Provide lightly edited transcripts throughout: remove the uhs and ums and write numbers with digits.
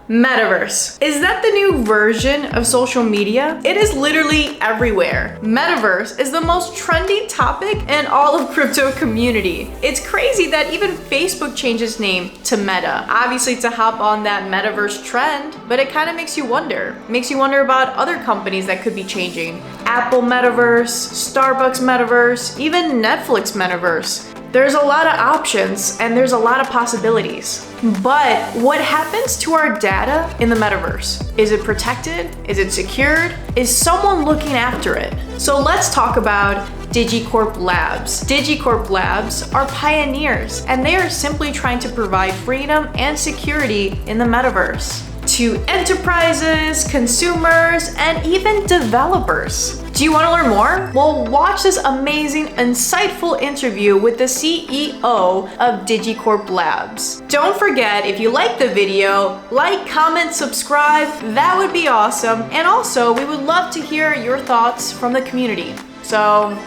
Metaverse. Is that the new version of social media? It is literally everywhere. Metaverse is the most trending topic in all of crypto community. It's crazy that even Facebook changed its name to Meta, obviously to hop on that Metaverse trend, but it kind of makes you wonder. Makes you wonder about other companies that could be changing. Apple Metaverse, Starbucks Metaverse, even Netflix Metaverse. There's a lot of options and there's a lot of possibilities. But what happens to our data in the metaverse? Is it protected? Is it secured? Is someone looking after it? So let's talk about DigiCorp Labs. DigiCorp Labs are pioneers and they are simply trying to provide freedom and security in the metaverse to enterprises, consumers, and even developers. Do you want to learn more? Well, watch this amazing, insightful interview with the CEO of DigiCorp Labs. Don't forget, if you like the video, like, comment, subscribe, that would be awesome. And also, we would love to hear your thoughts from the community. So,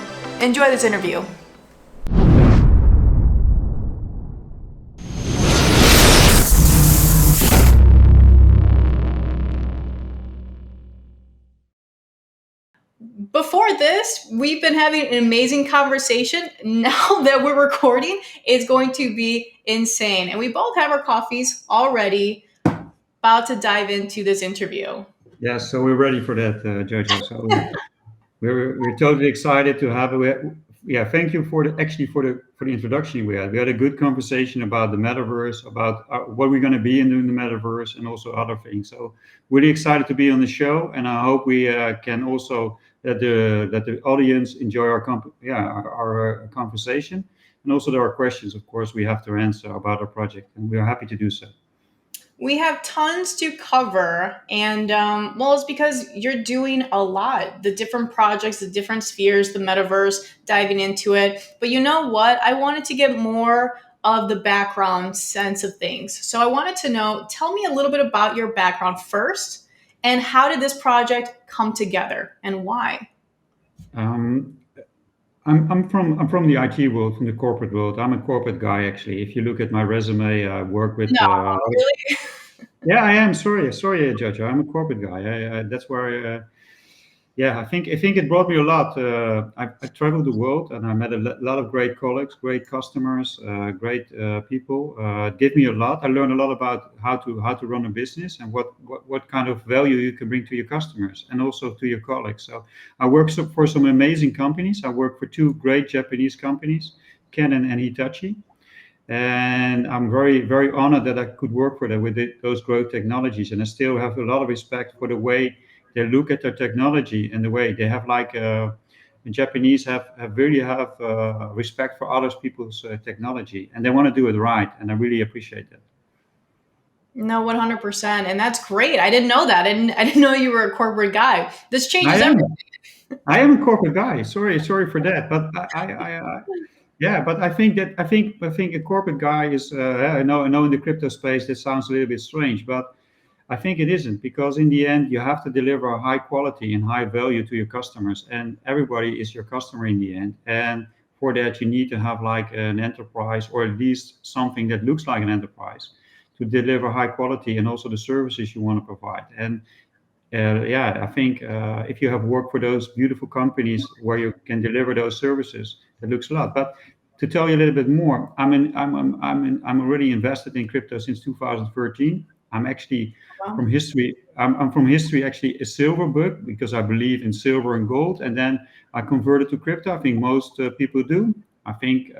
enjoy this interview. Before this, we've been having an amazing conversation. Now that we're recording, it's going to be insane. And we both have our coffees already, about to dive into this interview. Yeah, so we're ready for that, JoJo. So we're totally excited to have it. Yeah, thank you for the introduction we had. We had a good conversation about the metaverse, about what we're going to be in the metaverse, and also other things. So really excited to be on the show, and I hope we can also that the audience enjoy our conversation, and also there are questions, of course, we have to answer about our project, and we are happy to do so. We have tons to cover, and well, it's because you're doing a lot. The different projects, the different spheres, the metaverse, diving into it. But you know what? I wanted to get more of the background sense of things. So I wanted to know, tell me a little bit about your background first, and how did this project come together, and why? Um, I'm from the IT world, from the corporate world. I'm a corporate guy, actually. If you look at my resume, I work with. No, really? Yeah, I am. Sorry, Jojo. I'm a corporate guy. That's where. Yeah, I think it brought me a lot. I traveled the world and I met a lot of great colleagues, great customers, great people. Did me a lot. I learned a lot about how to run a business and what kind of value you can bring to your customers and also to your colleagues. So I worked for some amazing companies. I worked for two great Japanese companies, Canon and Hitachi. And I'm very, very honored that I could work for them with those growth technologies. And I still have a lot of respect for the way they look at their technology and the way they have the Japanese have really have respect for other people's technology, and they want to do it right. And I really appreciate that. No, 100%. And that's great. I didn't know that. I didn't know you were a corporate guy. This I changes am. everything. I am a corporate guy. Sorry for that. But yeah, but I think a corporate guy is. I know in the crypto space that sounds a little bit strange, but I think it isn't, because in the end you have to deliver high quality and high value to your customers, and everybody is your customer in the end. And for that, you need to have like an enterprise, or at least something that looks like an enterprise, to deliver high quality and also the services you want to provide. And yeah, I think if you have worked for those beautiful companies where you can deliver those services, it looks a lot. But to tell you a little bit more, I'm already invested in crypto since 2013. I'm actually Wow. from history. I'm from history, actually a silver bug, because I believe in silver and gold. And then I converted to crypto. I think most people do. I think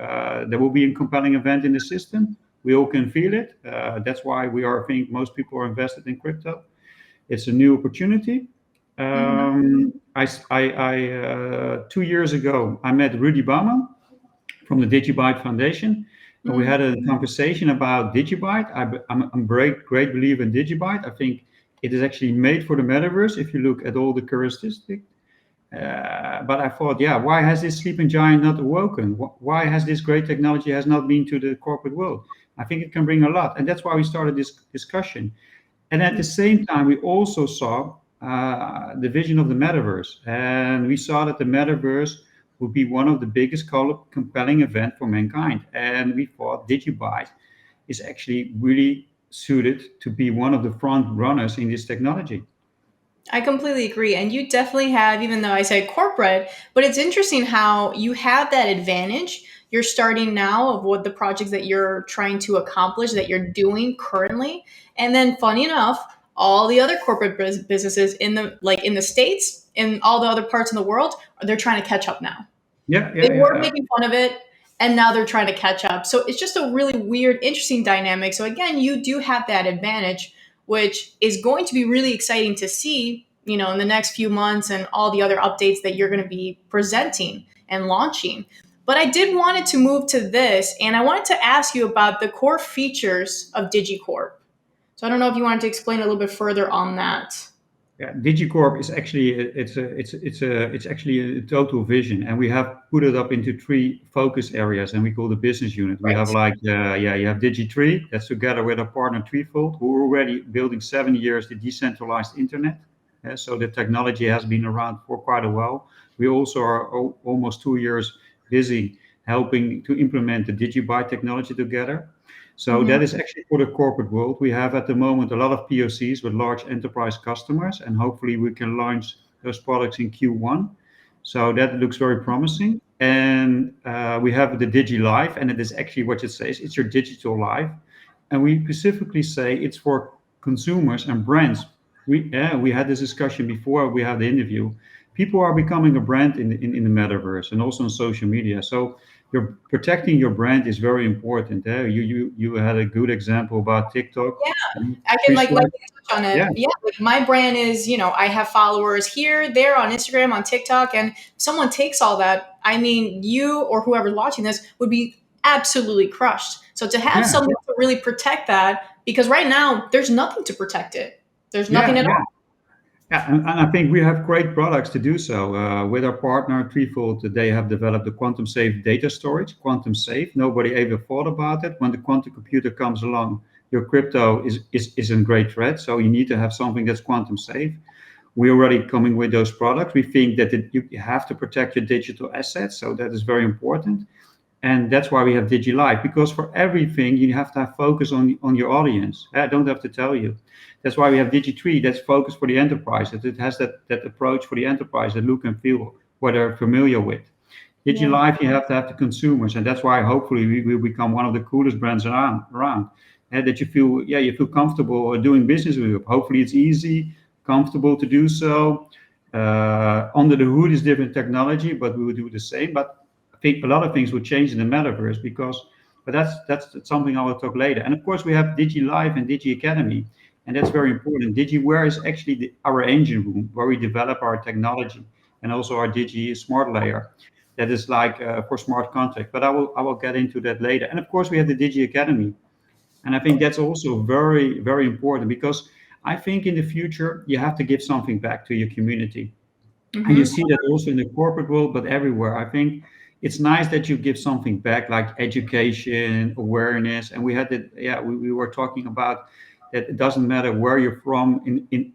there will be a compelling event in the system. We all can feel it. That's why I think most people are invested in crypto. It's a new opportunity. Mhm. 2 years ago, I met Rudy Baumann from the Digibyte Foundation, and we Mhm. had a conversation about Digibyte. I'm a great believer in Digibyte. I think it is actually made for the metaverse if you look at all the characteristics. But I thought, yeah, why has this sleeping giant not awoken? Why has this great technology has not been to the corporate world? I think it can bring a lot, and that's why we started this discussion. And at the same time, we also saw the vision of the metaverse, and we saw that the metaverse would be one of the biggest compelling event for mankind. And we thought Digibyte is actually really suited to be one of the front runners in this technology. I completely agree. And you definitely have, even though I said corporate, but it's interesting how you have that advantage. You're starting now of what the projects that you're trying to accomplish, that you're doing currently. And then funny enough, all the other corporate businesses in the in the States and all the other parts in the world, they're trying to catch up now. Yeah, They yeah, were yeah. making fun of it, and now they're trying to catch up. So it's just a really weird, interesting dynamic. So again, you do have that advantage, which is going to be really exciting to see, in the next few months and all the other updates that you're going to be presenting and launching. But I did wanted to move to this, and I wanted to ask you about the core features of DigiCorp. So I don't know if you wanted to explain a little bit further on that. Yeah, DigiCorp is actually it's actually a total vision, and we have put it up into three focus areas, and we call the business unit. We have Right. like you have Digi3, that's together with our partner Threefold, who are already building 7 years the decentralized internet. So the technology has been around for quite a while. We also are almost 2 years busy helping to implement the Digibyte technology together. So Mhm. that is actually for the corporate world. We have at the moment a lot of POCs with large enterprise customers, and hopefully we can launch those products in Q1. So that looks very promising. And we have the DigiLife, and it is actually what it says, it's your digital life. And we specifically say it's for consumers and brands. We had this discussion before we had the interview. People are becoming a brand in the metaverse and also on social media. So you're protecting your brand is very important. You had a good example about TikTok. Yeah, And I can Chris, lightly touch on yeah, it. Yeah, like my brand is, I have followers here, there, on Instagram, on TikTok, and someone takes all that. I mean, you or whoever's watching this would be absolutely crushed. So to have yeah, something to really protect that, because right now there's nothing to protect it. There's nothing yeah, at yeah. all. Yeah, and I think we have great products to do so. With our partner Threefold, they have developed a quantum safe data storage, quantum safe. Nobody ever thought about it. When the quantum computer comes along, your crypto is in great threat. So you need to have something that's quantum safe. We're already coming with those products. We think that you have to protect your digital assets. So that is very important. And that's why we have DigiLife, because for everything you have to have focus on your audience. I don't have to tell you. That's why we have Digi3, that's focused for the enterprise. It has that approach for the enterprise, that look and feel what they're familiar with. Yeah. DigiLife, you have to have the consumers, and that's why hopefully we will become one of the coolest brands around. And that you feel comfortable doing business with it. Hopefully it's easy, comfortable to do so. Under the hood is different technology, but we will do the same. But I think a lot of things will change in the metaverse but that's something I will talk later. And of course, we have DigiLife and Digi Academy, and that's very important. DigiWare is actually our engine room where we develop our technology and also our Digi Smart Layer. That is like for smart contract. But I will get into that later. And of course, we have the Digi Academy, and I think that's also very very important because I think in the future you have to give something back to your community. And you Hmm. see that also in the corporate world, but everywhere. I think it's nice that you give something back, like education, awareness. And we had that, yeah, we were talking about that it doesn't matter where you're from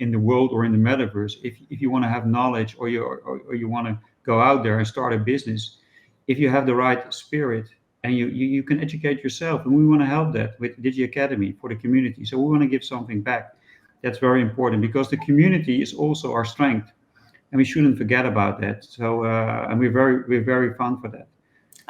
in the world or in the metaverse. If you want to have knowledge or you want to go out there and start a business, if you have the right spirit and you can educate yourself. And we want to help that with Digi Academy for the community. So we want to give something back. That's very important because the community is also our strength, and we shouldn't forget about that. So, and we're very fun for that.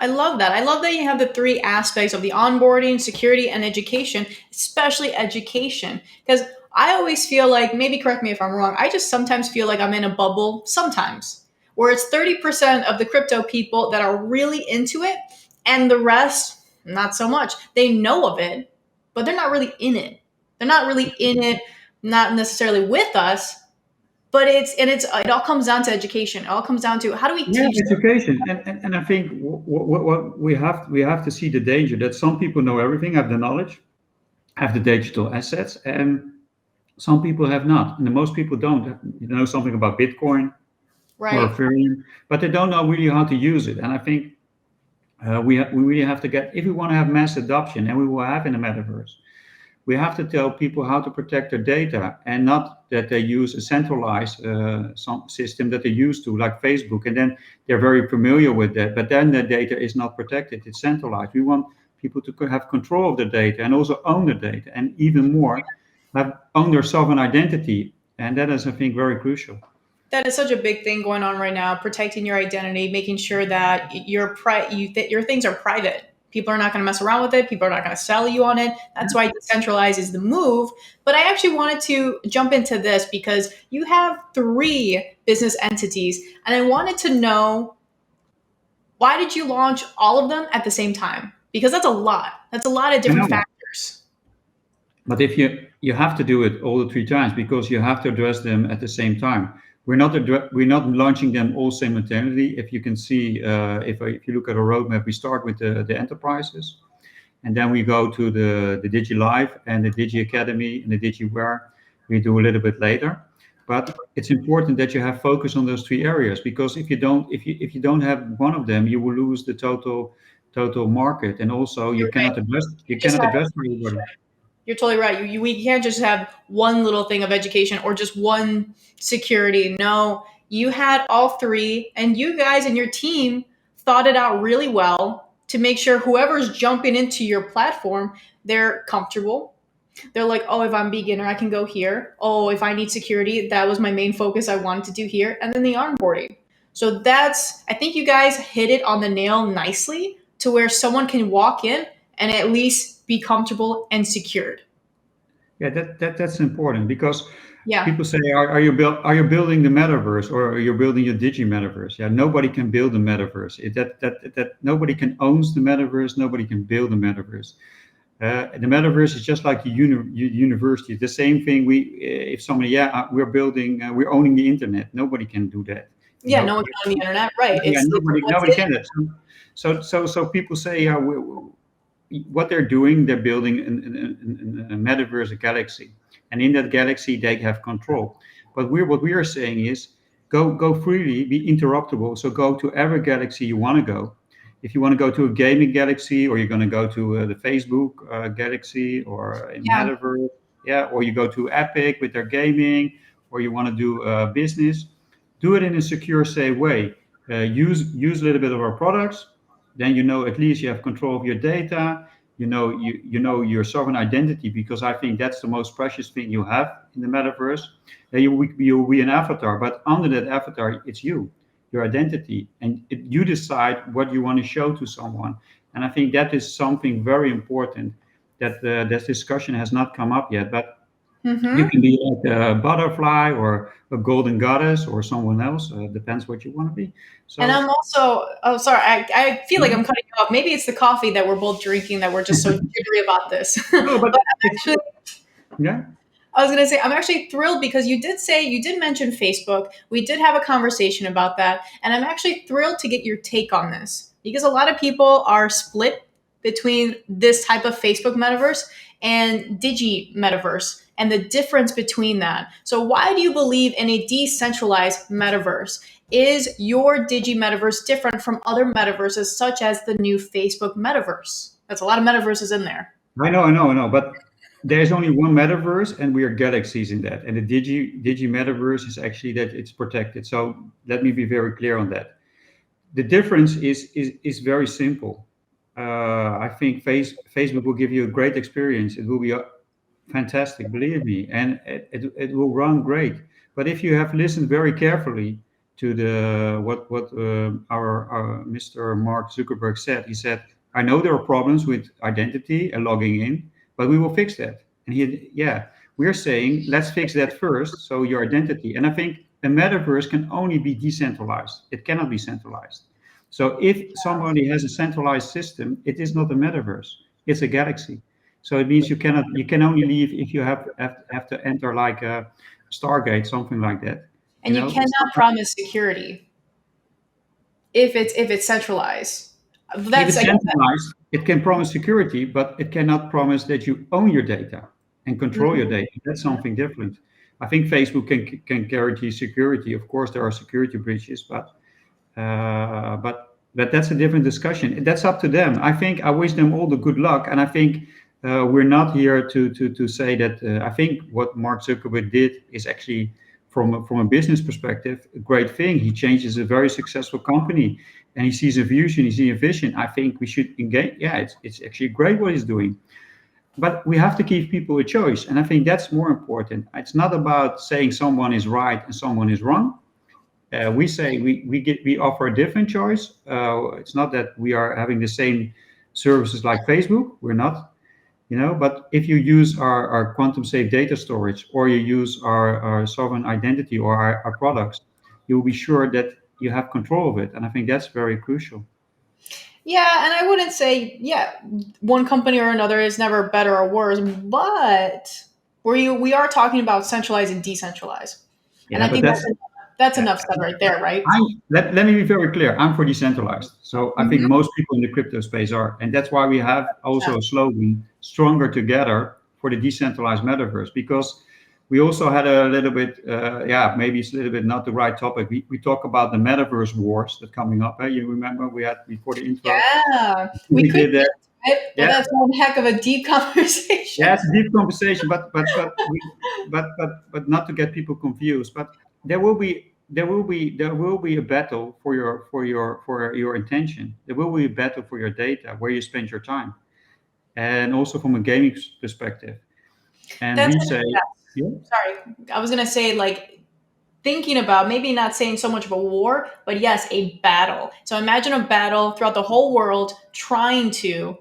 I love that. I love that you have the three aspects of the onboarding, security, and education, especially education. Because I always feel like, maybe correct me if I'm wrong, I just sometimes feel like I'm in a bubble sometimes, where it's 30% of the crypto people that are really into it, and the rest, not so much. They know of it, but they're not really in it. They're not really in it, not necessarily with us, but it all comes down to education. It all comes down to how do we Yeah, teach them? education, and I think what we have to see the danger that some people know everything, have the knowledge, have the digital assets, and some people have not, and the most people don't know something about Bitcoin or Right. Ethereum, but they don't know really how to use it. And I think we really have to get, if we want to have mass adoption, and we will have in the metaverse, we have to tell people how to protect their data and not that they use a centralized some system that they used to, like Facebook, and then they're very familiar with that. But then the data is not protected; it's centralized. We want people to have control of their data and also own their data, and even more, own their sovereign identity. And that is, I think, very crucial. That is such a big thing going on right now, protecting your identity, making sure that your things are private. People are not going to mess around with it. People are not going to sell you on it. That's why decentralized is the move. But I actually wanted to jump into this because you have 3 business entities, and I wanted to know, why did you launch all of them at the same time? Because that's a lot. That's a lot of different factors. But if you have to do it all the 3 times, because you have to address them at the same time. We're not launching them all simultaneously. If you can see, if you look at a roadmap, we start with the enterprises, and then we go to the DigiLife and the Digi Academy and the DigiWare. We do a little bit later, but it's important that you have focus on those 3 areas, because if you don't have one of them, you will lose the total market, and also you cannot address everybody. You're totally right. We can't just have one little thing of education or just one security. No, you had all 3, and you guys and your team thought it out really well to make sure whoever's jumping into your platform, they're comfortable. They're like, oh, if I'm beginner, I can go here. Oh, if I need security, that was my main focus. I wanted to do here. And then the onboarding. So I think you guys hit it on the nail nicely, to where someone can walk in and at least be comfortable and secured. Yeah, that's important, because Yeah. people say, are you building the metaverse, or are you building your DigiMetaverse? Yeah, nobody can build a metaverse. That nobody can owns the metaverse. Nobody can build a metaverse. The metaverse is just like a university. The same thing. If somebody, we're owning the internet. Nobody can do that. Yeah, no one can own the internet, right? Yeah, nobody can that. So people say, what they're doing, they're building a metaverse, a galaxy, and in that galaxy they have control. But what we are saying is, go freely, be interruptible. So go to every galaxy you want to go. If you want to go to a gaming galaxy, or you're going to go to the Facebook galaxy, or in Metaverse, or you go to Epic with their gaming, or you want to do business, do it in a secure, safe way. Use a little bit of our products. Then at least you have control of your data. You know your sovereign identity, because I think that's the most precious thing you have in the metaverse. You'll be an avatar, but under that avatar, it's your identity, and you decide what you want to show to someone. And I think that is something very important that this discussion has not come up yet. But you can be like a butterfly, or a golden goddess, or someone else. Depends what you want to be. So, and I'm also, sorry, I feel like I'm cutting you off. Maybe it's the coffee that we're both drinking that we're just so jittery about this. No, but I'm actually, yeah. I was going to say, I'm actually thrilled, because you did mention Facebook. We did have a conversation about that. And I'm actually thrilled to get your take on this, because a lot of people are split between this type of Facebook metaverse and DigiMetaverse, and the difference between that. So why do you believe in a decentralized metaverse? Is your DigiMetaverse different from other metaverses, such as the new Facebook metaverse? That's a lot of metaverses in there. I know. But there's only one metaverse, and we are galaxies in that. And the DigiMetaverse is actually that it's protected. So let me be very clear on that. The difference is very simple. I think Facebook will give you a great experience. It will be fantastic, believe me, and it will run great. But if you have listened very carefully to what our Mr. Mark Zuckerberg said, he said, I know there are problems with identity and logging in, but we will fix that. And we're saying, let's fix that first, so your identity. And I think a metaverse can only be decentralized. It cannot be centralized. So if somebody has a centralized system, it is not a metaverse. It's a galaxy. So it means you can only leave if you have to enter like a Stargate, something like that. And you cannot promise security if it's centralized. If it's centralized, it can promise security, but it cannot promise that you own your data and control your data. That's something different. I think Facebook can guarantee security. Of course, there are security breaches, but that's a different discussion. That's up to them. I think I wish them all the good luck, and I think we're not here to say that. I think what Mark Zuckerberg did is actually, from a business perspective, a great thing. He changes a very successful company, and he sees a vision, he sees a vision, I think we should engage. Yeah, it's actually great what he's doing. But we have to give people a choice, and I think that's more important. It's not about saying someone is right and someone is wrong. We say we offer a different choice. It's not that we are having the same services like Facebook. We're not, but if you use our quantum safe data storage, or you use our sovereign identity, or our products, you'll be sure that you have control of it. And I think that's very crucial. Yeah, and I wouldn't say, yeah, one company or another is never better or worse, but we are talking about centralized and decentralized. And Yeah, I but think that's uh, enough said right there, right? let me be very clear. I'm for decentralized. So I think Mhm. most people in the crypto space are. And that's why we have also a slogan, stronger together, for the decentralized metaverse, because we also had a little bit, maybe it's a little bit not the right topic. We talk about the metaverse wars that coming up. You remember we had before the intro, Yeah, we we could did get that. to it, but Yeah, that's one heck of a deep conversation. yeah, it's a deep conversation, but not to get people confused. But there will be a battle for your intention. There will be a battle for your data, where you spend your time, and also from a gaming perspective. And That's we say, yeah, yeah, sorry. I was gonna say like thinking about maybe not saying so much of a war, but yes, a battle. So imagine a battle throughout the whole world trying to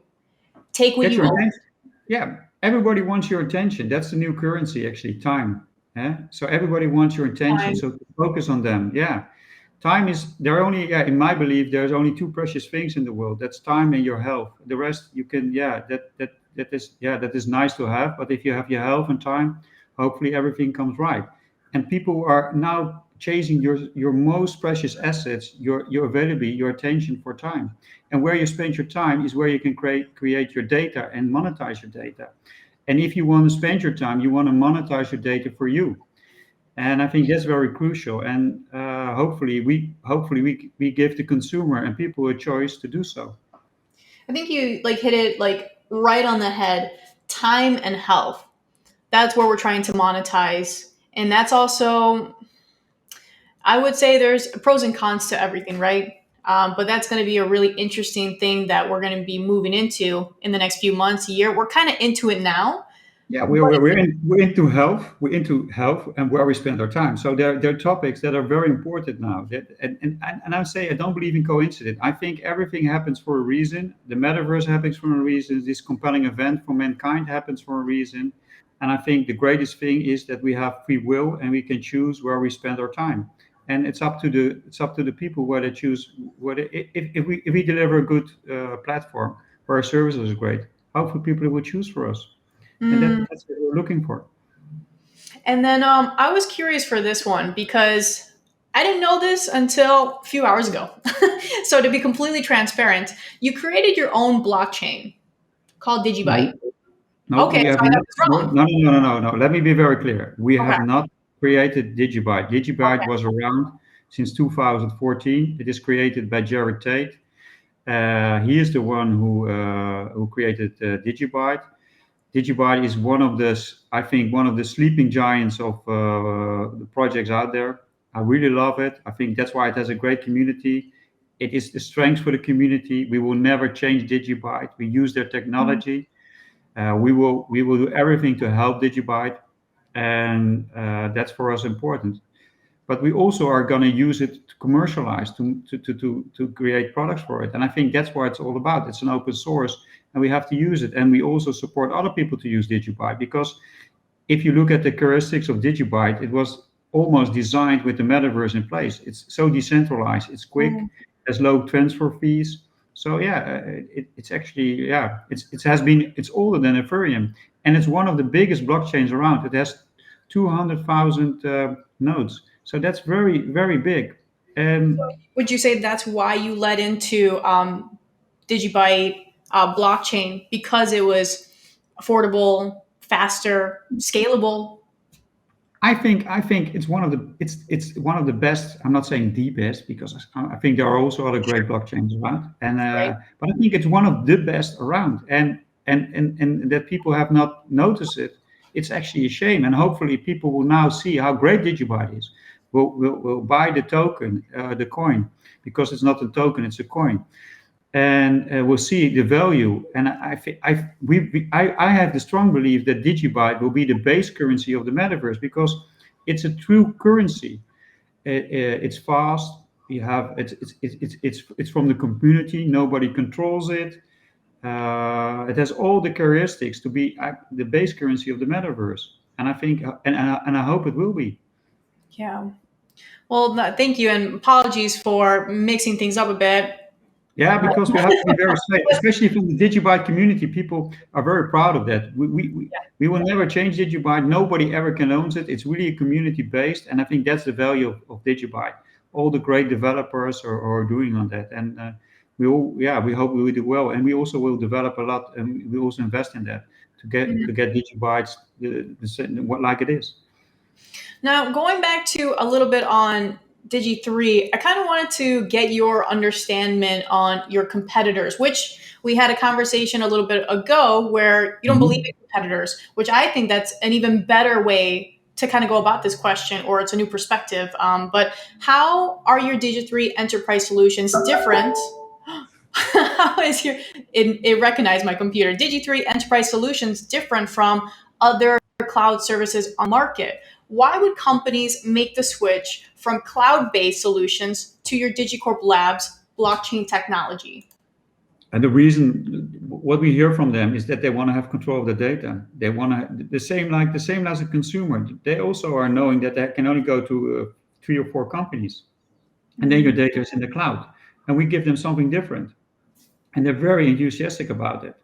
take what get you your own. attention. Yeah, everybody wants your attention. That's the new currency, actually, time. Yeah, so everybody wants your attention. Time. So focus on them. Yeah, time is there are only, yeah, in my belief, there's only two precious things in the world. That's time and your health. The rest you can, yeah, that is nice to have. But if you have your health and time, hopefully everything comes right. And people are now chasing your most precious assets, your availability, your attention for time. And where you spend your time is where you can create your data and monetize your data. And if you want to spend your time, you want to monetize your data for you. And I think that's very crucial. And hopefully we give the consumer and people a choice to do so. I think you like hit it like right on the head. Time and health. That's where we're trying to monetize. And that's also, I would say there's pros and cons to everything, right? But that's going to be a really interesting thing that we're going to be moving into in the next few months, a year. We're kind of into it now. Yeah, we're, But we're, we're, in, we're into health. We're into health and where we spend our time. So there are topics that are very important now. And I say I don't believe in coincidence. I think everything happens for a reason. The metaverse happens for a reason. This compelling event for mankind happens for a reason. And I think the greatest thing is that we have free will and we can choose where we spend our time. And it's up to the people where they choose. If we deliver a good platform where our services is great, hopefully people will choose for us. And that's what we're looking for. And then I was curious for this one because I didn't know this until a few hours ago. So to be completely transparent, you created your own blockchain called Digibyte. No, no, Okay, we so have I got not. this No, wrong. no, no, no, no, no. Let me be very clear. We Okay, have not created Digibyte. Digibyte okay, was around since 2014. It is created by Jared Tate. He is the one who created Digibyte. Digibyte is I think, one of the sleeping giants of the projects out there. I really love it. I think that's why it has a great community. It is the strength for the community. We will never change Digibyte. We use their technology. We will do everything to help Digibyte, and that's for us important. But we also are going to use it to commercialize, to create products for it. And I think that's what it's all about. It's an open source, and we have to use it. And we also support other people to use Digibyte, because if you look at the characteristics of Digibyte, it was almost designed with the metaverse in place. It's so decentralized, it's quick, has low transfer fees. So yeah, it's actually, yeah, it's older than Ethereum, and it's one of the biggest blockchains around. It has 200,000 nodes, so that's very very big. And would you say that's why you led into Digibyte blockchain because it was affordable, faster, scalable? I think it's one of the best. I'm not saying the best, because I think there are also other great blockchains around, and Right? but I think it's one of the best around, and that people have not noticed it. It's actually a shame, and hopefully people will now see how great Digibyte is. will buy the token, the coin, because it's not a token, it's a coin, and we'll see the value. And I have the strong belief that Digibyte will be the base currency of the metaverse, because it's a true currency. It's fast. You have it's from the community. Nobody controls it. It has all the characteristics to be the base currency of the metaverse. And I think, and I hope it will be. Yeah. Well, thank you, and apologies for mixing things up a bit. Yeah, because we have to be very safe, especially from the Digibyte community. People are very proud of that. We will never change Digibyte. Nobody ever can own it. It's really a community based, and I think that's the value of Digibyte. All the great developers are doing on that, and we hope we will do well, and we also will develop a lot, and we also invest in that to get Digibytes what like it is. Now, going back to a little bit on Digi3, I kind of wanted to get your understanding on your competitors, which we had a conversation a little bit ago where you don't believe in competitors, which I think that's an even better way to kind of go about this question, or it's a new perspective. But how are your Digi3 enterprise solutions different? How is it recognized my computer? Digi3 enterprise solutions different from other cloud services on market? Why would companies make the switch from cloud-based solutions to your DigiCorp Labs blockchain technology? And the reason, what we hear from them, is that they want to have control of the data. They want to the same as a consumer. They also are knowing that they can only go to 3 or 4 companies, and then your data is in the cloud. And we give them something different, and they're very enthusiastic about it.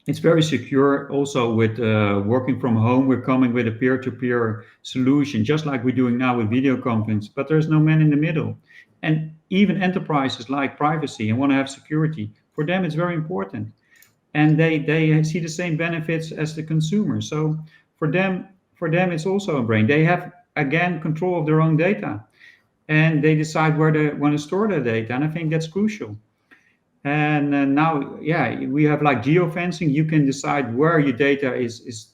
It's very secure. Also, with working from home, we're coming with a peer-to-peer solution, just like we're doing now with video conference. But there's no man in the middle. And even enterprises like privacy and want to have security. For them, it's very important. And they see the same benefits as the consumer. So for them, it's also a brain. They have, again, control of their own data. And they decide where they want to store their data. And I think that's crucial. And now, we have like geofencing. You can decide where your data is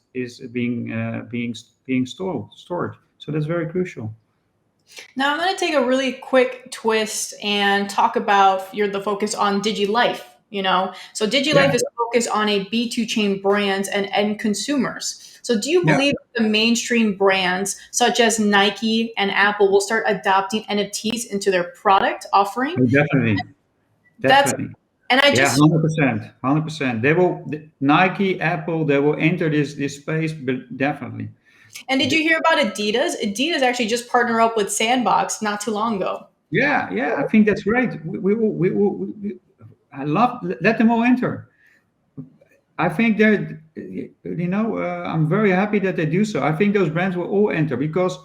being stored. So that's very crucial. Now I'm going to take a really quick twist and talk about the focus on DigiLife. So DigiLife is focused on a B2 chain brands and end consumers. So do you believe the mainstream brands such as Nike and Apple will start adopting NFTs into their product offering? Definitely. And I just 100%. They will, Nike, Apple, they will enter this space, but definitely. And did you hear about Adidas? Adidas actually just partnered up with Sandbox not too long ago. Yeah, I think that's great. I love, let them all enter. I think they're, I'm very happy that they do so. I think those brands will all enter, because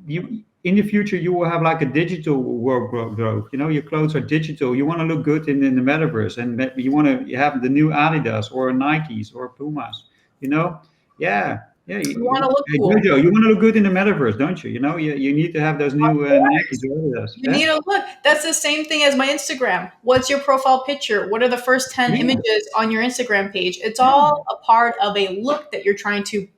in the future, you will have like a digital world growth. Your clothes are digital. You want to look good in the metaverse, and you want to have the new Adidas or Nikes or Pumas. You want to look cool. JoJo, you want to look good in the metaverse, don't you? You need to have those new Nikes or Adidas. You need to look. That's the same thing as my Instagram. What's your profile picture? What are the first 10 images on your Instagram page? It's all a part of a look that you're trying to,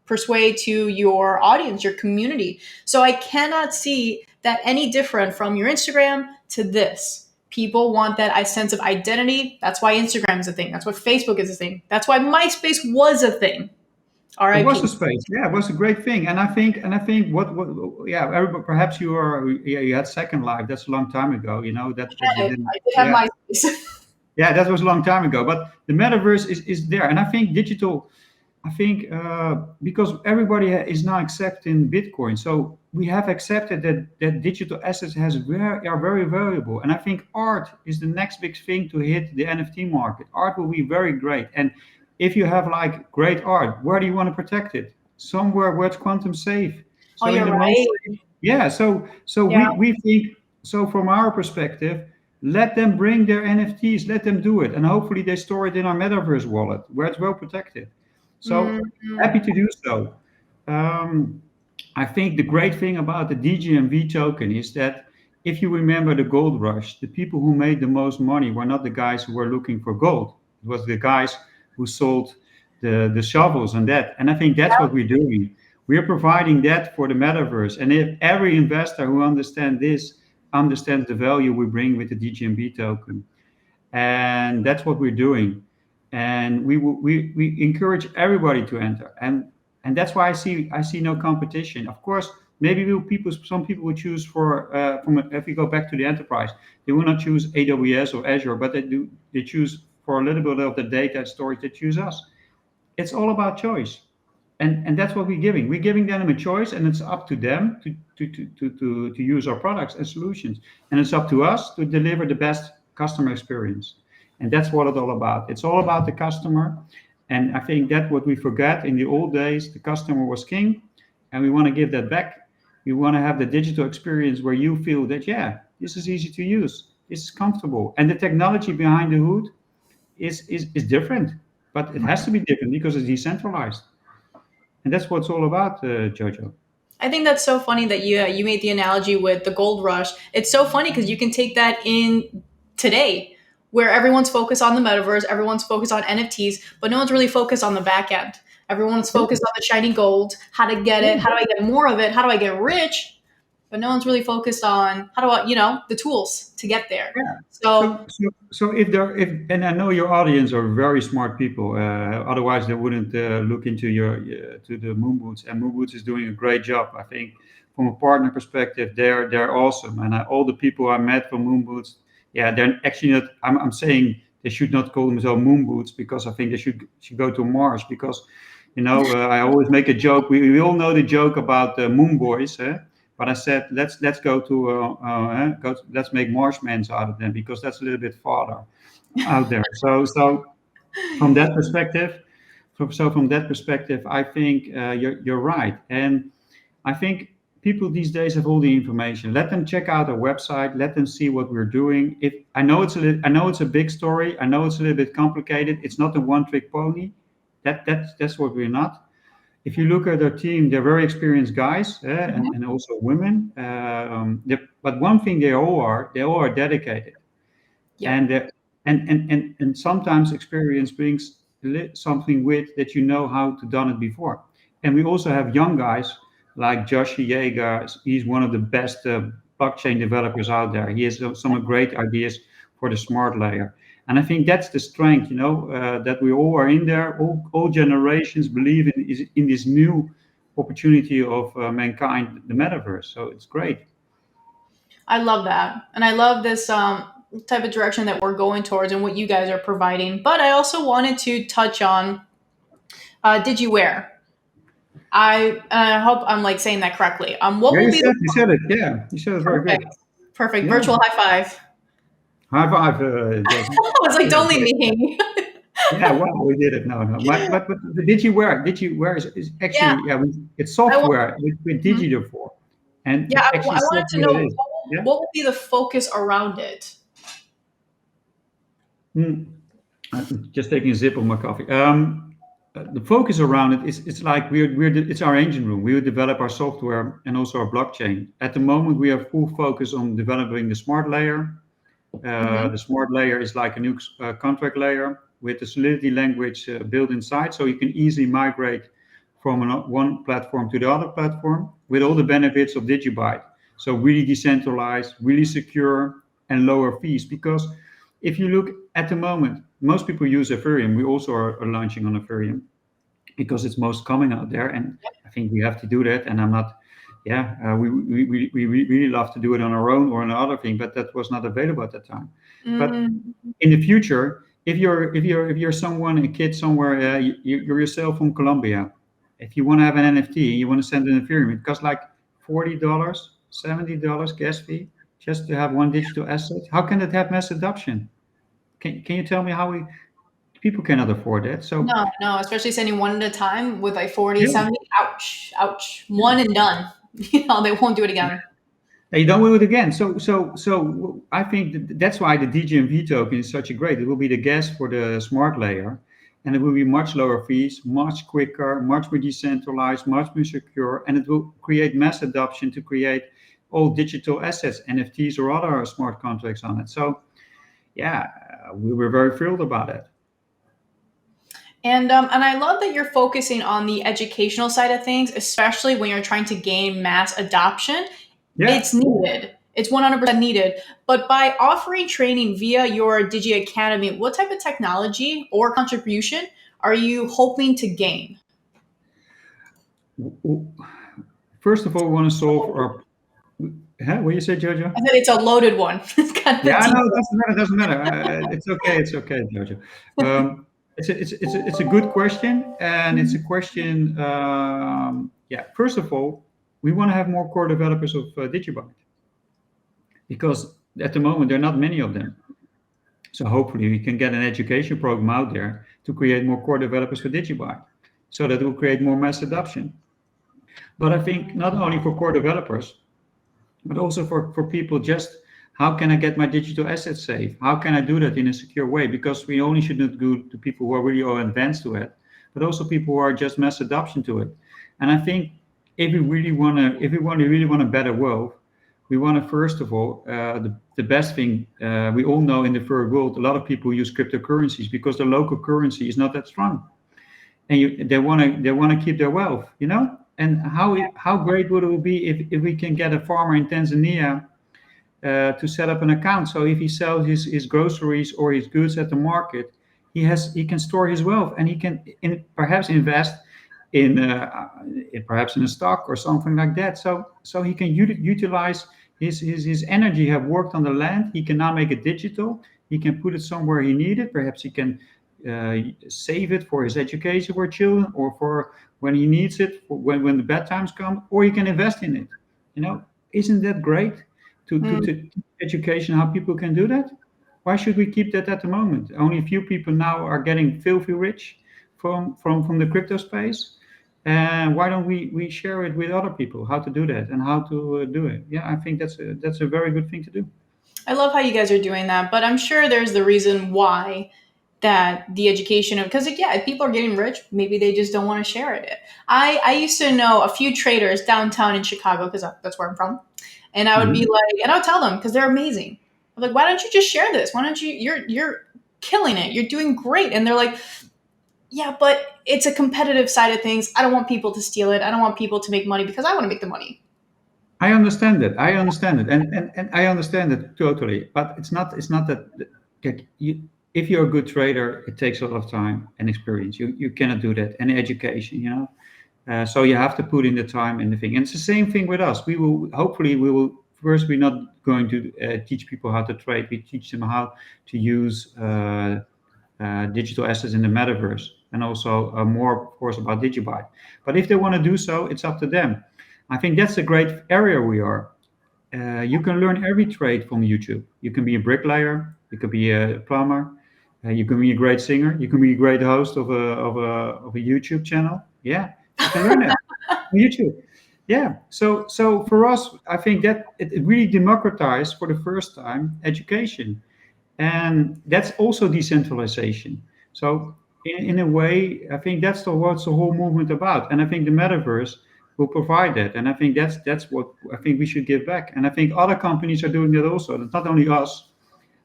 persuade to your audience, your community. So I cannot see that any different from your Instagram to this. People want that sense of identity. That's why Instagram is a thing. That's why Facebook is a thing. That's why MySpace was a thing. It was a space. Yeah, it was a great thing. And I think everybody, perhaps you had Second Life. That's a long time ago. I did have MySpace. Yeah, that was a long time ago. But the metaverse is there, and I think digital. Because everybody is now accepting Bitcoin, so we have accepted that digital assets are very valuable. And I think art is the next big thing to hit the NFT market. Art will be very great. And if you have like great art, where do you want to protect it? Somewhere where it's quantum safe. So you're right. We think, so from our perspective, let them bring their NFTs, let them do it. And hopefully they store it in our Metaverse wallet where it's well protected. So happy to do so. I think the great thing about the DMGV token is that if you remember the gold rush, the people who made the most money were not the guys who were looking for gold. It was the guys who sold the shovels and that. And I think that's what we're doing. We are providing that for the metaverse. And if every investor who understands this understands the value we bring with the DGMB token, and that's what we're doing. And we encourage everybody to enter, and that's why I see no competition. Of course, maybe some people will choose if we go back to the enterprise, they will not choose AWS or Azure, but they choose for a little bit of the data storage, they choose us. It's all about choice, and that's what we're giving them a choice, and it's up to them to use our products and solutions, and it's up to us to deliver the best customer experience. And that's what it's all about. It's all about the customer. And I think that what we forget in the old days, the customer was king, and we want to give that back. We want to have the digital experience where you feel that, yeah, this is easy to use, this is comfortable, and the technology behind the hood is different, but it has to be different because it's decentralized. And that's what it's all about, Jojo. I think that's so funny that you made the analogy with the gold rush. It's so funny because you can take that in today, where everyone's focused on the metaverse, everyone's focused on NFTs, but no one's really focused on the back end. Everyone's focused on the shiny gold, how to get it, how do I get more of it, how do I get rich? But no one's really focused on how do I, the tools to get there. Yeah. So So if and I know your audience are very smart people. Otherwise, they wouldn't look into to the moon boots. And moon boots is doing a great job. I think from a partner perspective, they're awesome. And all the people I met from moon boots, yeah, they're actually not. I'm saying they should not call themselves moon boots, because I think they should go to Mars, because I always make a joke. We all know the joke about the moon boys. But I said, let's go let's make Marsmen out of them, because that's a little bit farther out there. So from that perspective, I think you're right, and I think people these days have all the information. Let them check out our website. Let them see what we're doing. I know it's a big story. I know it's a little bit complicated. It's not a one-trick pony. That's what we're not. If you look at our team, they're very experienced guys, and also women. But one thing they all are dedicated. yeah. And sometimes experience brings something with that how to done it before. And we also have young guys like Josh Yeager. He's one of the best blockchain developers out there. He has some great ideas for the smart layer. And I think that's the strength, that we all are in there. All generations believe in this new opportunity of mankind, the metaverse. So it's great. I love that. And I love this type of direction that we're going towards and what you guys are providing. But I also wanted to touch on DigiWare. I hope I'm saying that correctly. What Yeah, will be you said it. Yeah, you said it very good. Perfect. Yeah. Virtual high five. High five, I was like, don't leave me hanging. Yeah, well, we did it. No. But the DigiWare is actually, it's software with Digi for. And Yeah, it's I actually wanted to software know it is. Yeah. what will be the focus around it. I'm just taking a sip of my coffee. The focus around it is it's like it's our engine room. We will develop our software and also our blockchain. At the moment, we have full focus on developing the smart layer. The smart layer is like a new contract layer with the Solidity language built inside, so you can easily migrate from one platform to the other platform with all the benefits of Digibyte. So really decentralized, really secure, and lower fees. Because if you look at the moment, most people use Ethereum. We also are launching on Ethereum because it's most common out there, and I think we have to do that. And I'm not. We really love to do it on our own or another thing, but that was not available at that time. But in the future, if you're someone, a kid somewhere, you're yourself from Colombia, if you want to have an NFT, you want to send an Ethereum, it costs like $40, $70 gas fee just to have one digital asset. How can it have mass adoption? Can you tell me how people cannot afford that? So No, especially sending one at a time with 40, yeah. 70. Ouch. One and done. They won't do it again. You don't do it again. So I think that's why the DGMV token is such a great. It will be the gas for the smart layer, and it will be much lower fees, much quicker, much more decentralized, much more secure, and it will create mass adoption to create all digital assets, NFTs or other smart contracts on it. So, yeah, we were very thrilled about it. And I love that you're focusing on the educational side of things, especially when you're trying to gain mass adoption. Yeah. It's needed. It's 100% needed. But by offering training via your Digi Academy, what type of technology or contribution are you hoping to gain? First of all, we want to solve our. Huh? What you say, Jojo? I said it's a loaded one. It's kind of a Yeah, deep no, it one. doesn't matter. It doesn't matter. It's okay. It's okay, Jojo. It's a good question, and it's a question. Yeah, first of all, we want to have more core developers of Digibyte because at the moment there are not many of them. So hopefully we can get an education program out there to create more core developers for Digibyte, so that will create more mass adoption. But I think not only for core developers, but also for people just how can I get my digital assets safe? How can I do that in a secure way? Because we only should not go to people who are really all advanced to it, but also people who are just mass adoption to it. And I think if we want to really want a better world, we want to first of all the best thing we all know in the third world. A lot of people use cryptocurrencies because the local currency is not that strong, and they want to keep their wealth, And how great would it be if we can get a farmer in Tanzania to set up an account? So if he sells his groceries or his goods at the market, he can store his wealth, and he can perhaps invest perhaps in a stock or something like that. So he can utilize his energy, have worked on the land. He can now make it digital. He can put it somewhere he needs it. Perhaps he can save it for his education for children, or for when he needs it, for when the bad times come, or he can invest in it. Isn't that great to teach education how people can do that? Why should we keep that at the moment? Only a few people now are getting filthy rich from the crypto space. And why don't we share it with other people how to do that and how to do it? Yeah, I think that's a very good thing to do. I love how you guys are doing that, but I'm sure there's the reason why that the education of, because yeah, if people are getting rich, maybe they just don't want to share it. I used to know a few traders downtown in Chicago because that's where I'm from, and I would be Mhm. like, and I'll tell them because they're amazing. I'm like, why don't you just share this? Why don't you? You're killing it. You're doing great, and they're like, yeah, but it's a competitive side of things. I don't want people to steal it. I don't want people to make money because I want to make the money. I understand it. I understand it, and I understand it totally. But it's not that if you're a good trader, it takes a lot of time and experience. You cannot do that, and education. So you have to put in the time and the thing. And it's the same thing with us. We will first. We're not going to teach people how to trade. We teach them how to use digital assets in the metaverse, and also more, of course, about Digibyte. But if they want to do so, it's up to them. I think that's a great area we are. You can learn every trade from YouTube. You can be a bricklayer. You can be a plumber. You can be a great singer. You can be a great host of a YouTube channel. Yeah, you can learn that on YouTube. Yeah. So for us, I think that it really democratized for the first time education, and that's also decentralization. So in a way, I think that's what's the whole movement about, and I think the metaverse will provide that, and I think that's what I think we should give back, and I think other companies are doing that also. It's not only us.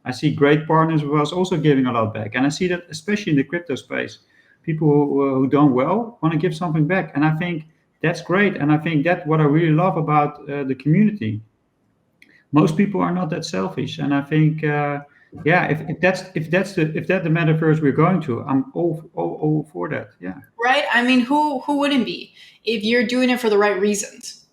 I see great partners with us also giving a lot back, and I see that especially in the crypto space, people who done well want to give something back, and I think that's great, and I think that what I really love about the community. Most people are not that selfish, and I think yeah, if that's the metaverse we're going to, I'm all for that. Yeah. Right? I mean, who wouldn't be if you're doing it for the right reasons,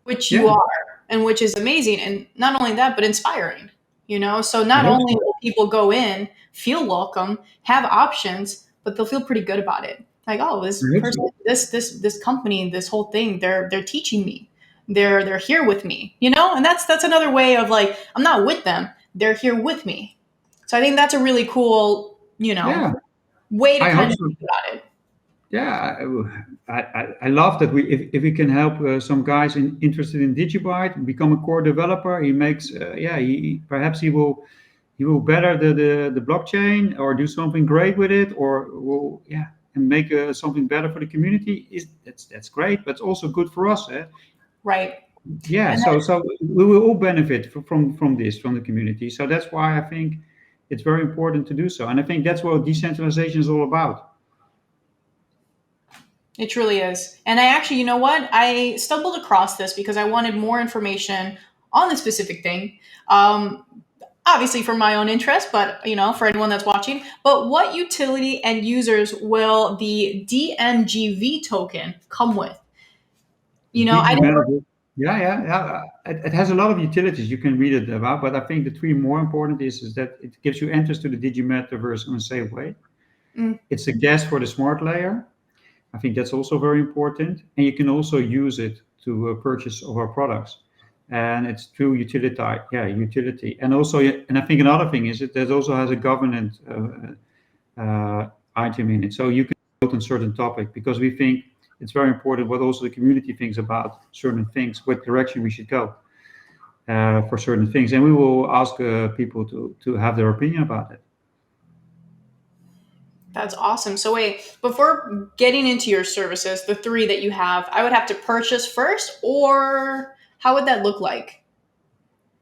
which you Yeah, are, and which is amazing, and not only that, but inspiring. So not I hope only so. will people go in, feel welcome, have options, but they'll feel pretty good about it. Like, oh, this I hope person, so. this company, this whole thing, they're teaching me. They're here with me, and that's another way of like, I'm not with them, they're here with me. So I think that's a really cool, Yeah, way to I hope kind of so. think about it. Yeah, I love that if we can help some guys interested in Digibyte become a core developer. He makes yeah, perhaps he will better the blockchain or do something great with it, or will, yeah, and make something better for the community. That's great, but it's also good for us. Eh? Right. Yeah, And so we will all benefit from this, from the community. So that's why I think it's very important to do so, and I think that's what decentralization is all about. It truly is. And I actually, you know what? I stumbled across this because I wanted more information on the specific thing. Um, Obviously for my own interest, but for anyone that's watching. But what utility and users will the DMGV token come with? I didn't. DigiMetaverse. Yeah. It has a lot of utilities you can read it about, but I think the three more important is that it gives you entrance to the DigiMetaverse in a safe way. Mm, It's a gas for the smart layer. I think that's also very important, and you can also use it to purchase of our products, and it's true utility. Yeah, utility, and also, and I think another thing is that also has a governance item in it, so you can vote on certain topic because we think it's very important what also the community thinks about certain things, what direction we should go for certain things, and we will ask people to have their opinion about it. that's awesome. So wait, before getting into your services, the three that you have, I would have to purchase first, or how would that look like?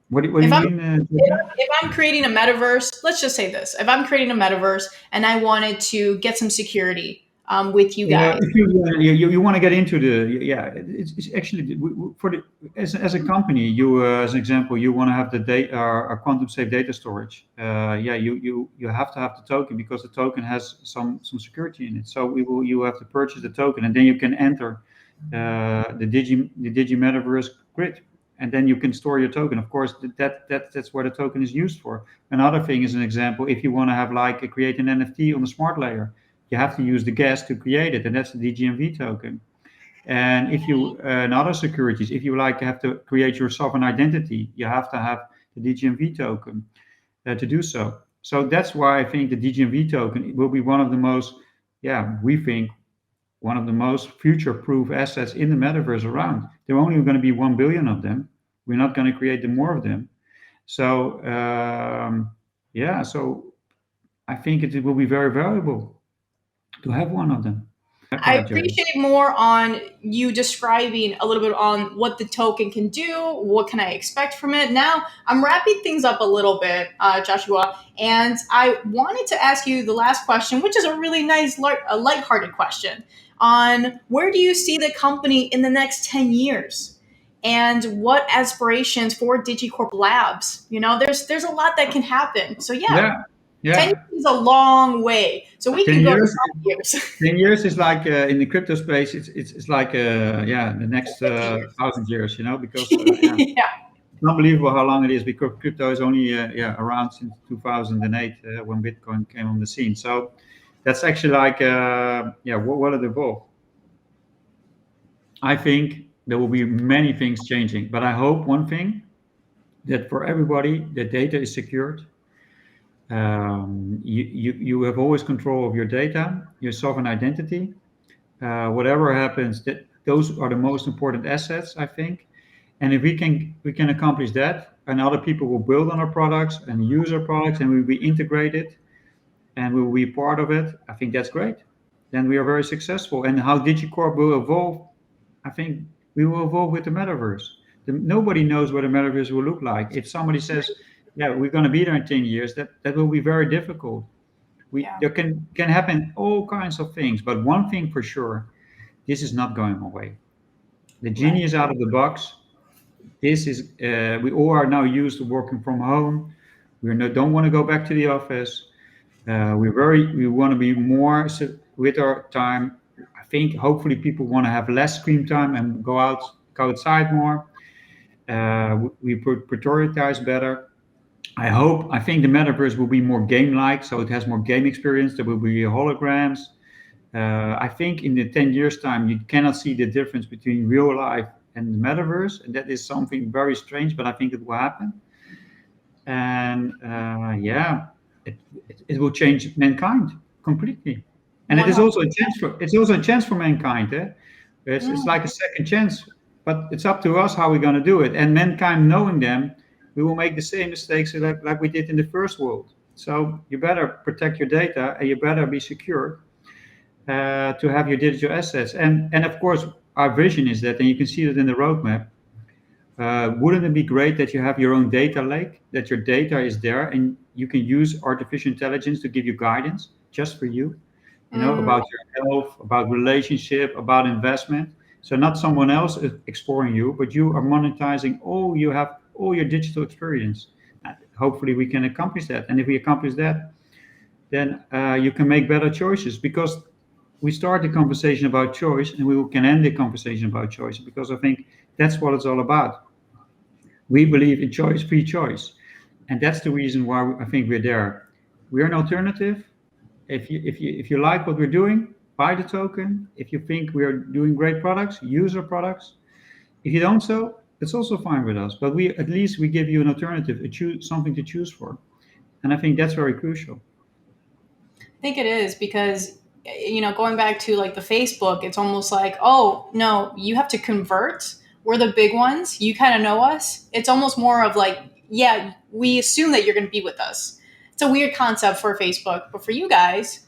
What do If you I'm mean? if I'm creating a metaverse, let's just say this: if I'm creating a metaverse and I wanted to get some security with you guys. If you want to get into the it's actually for the as a company, you as an example, you want to have the data, a quantum safe data storage. You have to have the token because the token has some security in it. So you have to purchase the token, and then you can enter the Digi Metaverse grid, and then you can store your token. Of course, that's what the token is used for. Another thing is an example, if you want to have create an NFT on the smart layer, you have to use the gas to create it, and that's the DGMV token. And if you in other securities, if you have to create yourself an identity, you have to have the DGMV token to do so. So that's why I think the DGMV token will be one of the most, we think one of the most future-proof assets in the metaverse around. There are only going to be 1 billion of them. We're not going to create more of them. So so I think it will be very valuable to have one of them. That I part, Joe. appreciate more on you describing a little bit on what the token can do, what can I expect from it. Now I'm wrapping things up a little bit, Joshua, and I wanted to ask you the last question, which is a really nice, a lighthearted question on where do you see the company in the next 10 years? And what aspirations for DigiCorp Labs? There's a lot that can happen. So yeah, Yeah, 10 yeah. years is a long way. So we can 10 go to years. 12 years. 10 years is in the crypto space. It's like the next 50 years. 1,000 years. Because Yeah. it's unbelievable how long it is because crypto is only around since 2008 when Bitcoin came on the scene. So that's actually what it evolved. I think there will be many things changing, but I hope one thing, that for everybody the data is secured. You have always control of your data, your sovereign identity. Whatever happens, those are the most important assets, I think. And if we can accomplish that, and other people will build on our products and use our products, and we'll be integrated, and we will be part of it, I think that's great. Then we are very successful. And how DigiCorp will evolve, I think we will evolve with the metaverse. Nobody knows what a metaverse will look like. If somebody says, "Yeah, we're going to be there in 10 years," that will be very difficult. Yeah. There can happen all kinds of things, but one thing for sure, this is not going away. The Right. genie is out of the box. This is we all are now used to working from home. Don't want to go back to the office. We want to be more with our time. I think hopefully people want to have less screen time and go outside more. We prioritize better. I think the metaverse will be more game-like, so it has more game experience. There will be holograms. I think in the 10 years time, you cannot see the difference between real life and the metaverse, and that is something very strange, but I think it will happen. And it will change mankind completely. And it is also a chance for mankind. It's Mm, like a second chance, but it's up to us how we're going to do it. And mankind, knowing them, we will make the same mistakes like we did in the first world. So you better protect your data, and you better be secure to have your digital assets. And of course, our vision is that, and you can see that in the roadmap. Wouldn't it be great that you have your own data lake, that your data is there, and you can use artificial intelligence to give you guidance just for you? about your health, about relationship, about investment. So not someone else is exploring you, but you are monetizing all your digital experience. Hopefully we can accomplish that. And if we accomplish that, then you can make better choices, because we start the conversation about choice and we can end the conversation about choice, because I think that's what it's all about. We believe in choice, free choice. And that's the reason why I think we're there. We're an alternative. If you like what we're doing, buy the token. If you think we are doing great products, use our products. If you don't, so it's also fine with us. But we at least we give you an alternative, something to choose for, and I think that's very crucial. I think it is because, going back to like the Facebook, it's almost like, oh no, you have to convert. We're the big ones. You kind of know us. It's almost more of like, yeah, we assume that you're going to be with us. It's a weird concept for Facebook, but for you guys,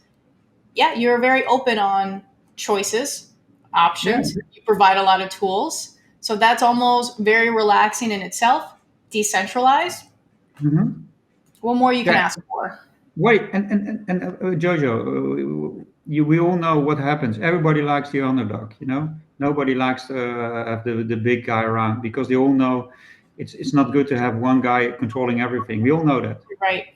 yeah, you're very open on choices, Yeah. options. You provide a lot of tools. So that's almost very relaxing in itself. Decentralized. Hmm. What more you can Yeah. ask for? Wait, Jojo, we all know what happens. Everybody likes the underdog, Nobody likes to have the big guy around, because they all know it's not good to have one guy controlling everything. We all know that. You're right.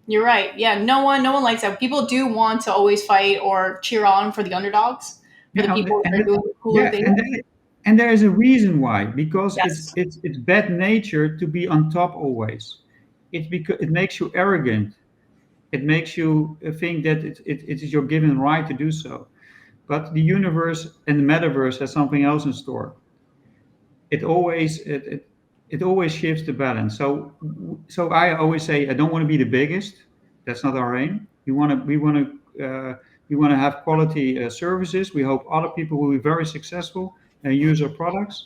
You're right. Yeah, no one likes that. People do want to always fight or cheer on for the underdogs, for the Yeah, people that are and doing cooler yeah, things. and there is a reason why, because Yes. it's bad nature to be on top always. It's because it makes you arrogant. It makes you think that it is your given right to do so. But the universe and the metaverse has something else in store. It always shifts the balance. So I always say I don't want to be the biggest. That's not our aim. We want to have quality services. We hope other people will be very successful and use our products.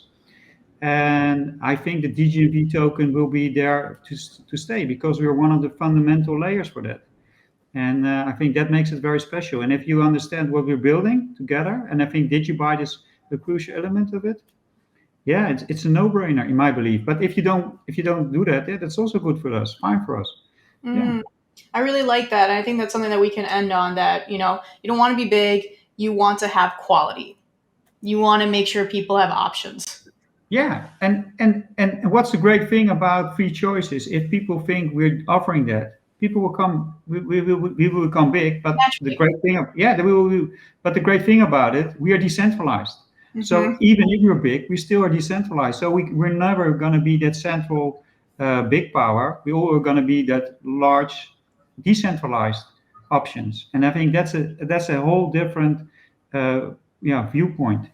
And I think the DGV token will be there to stay, because we are one of the fundamental layers for that. And I think that makes it very special. And if you understand what we're building together, and I think Digibyte is a crucial element of it, yeah, it's a no-brainer in my belief. But if you don't do that, yeah, that's also good for us, fine for us. Yeah, Mm, I really like that. I think that's something that we can end on that, you don't want to be big. You want to have quality. You want to make sure people have options. yeah. And what's the great thing about free choices? If people think we're offering that, people will come. We will become big. But the Naturally. great thing, yeah, we will. But the great thing about it, we are decentralized. Hmm. So even if we're big, we still are decentralized. So we're never going to be that central big power. We all are going to be that large decentralized options. And I think that's a whole different viewpoint.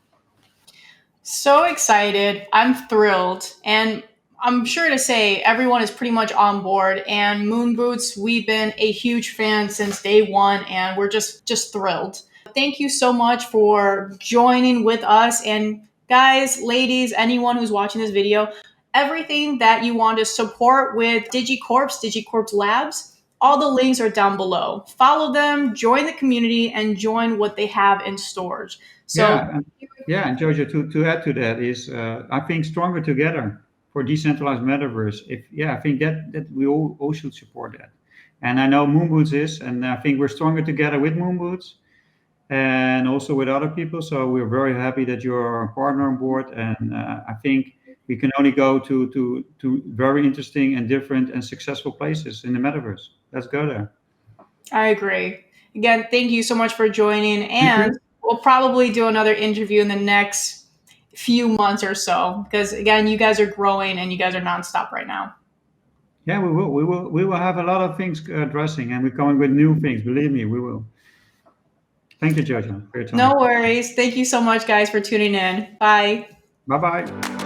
So excited. I'm thrilled. And I'm sure to say everyone is pretty much on board. And Moon Boots, we've been a huge fan since day one, and we're just thrilled. Thank you so much for joining with us. And guys, ladies, anyone who's watching this video, everything that you want to support with DigiCorp Labs, all the links are down below. Follow them, join the community, and join what they have in storage. So Yeah, and Jojo, to add to that is, I think stronger together for decentralized metaverse. I think that we all should support that. And I know Moonboots is, and I think we're stronger together with Moonboots and also with other people. So we're very happy that you're a partner on board. And I think we can only go to very interesting and different and successful places in the metaverse. Let's go there. I agree. Again, thank you so much for joining, Thank and you. we'll probably do another interview in the next few months or so because again, you guys are growing and you guys are nonstop right now. Yeah, we will. We will have a lot of things addressing, and we're coming with new things. Believe me, we will. Thank you, Jojo, for your No time. worries. Thank you so much, guys, for tuning in. Bye. Bye bye.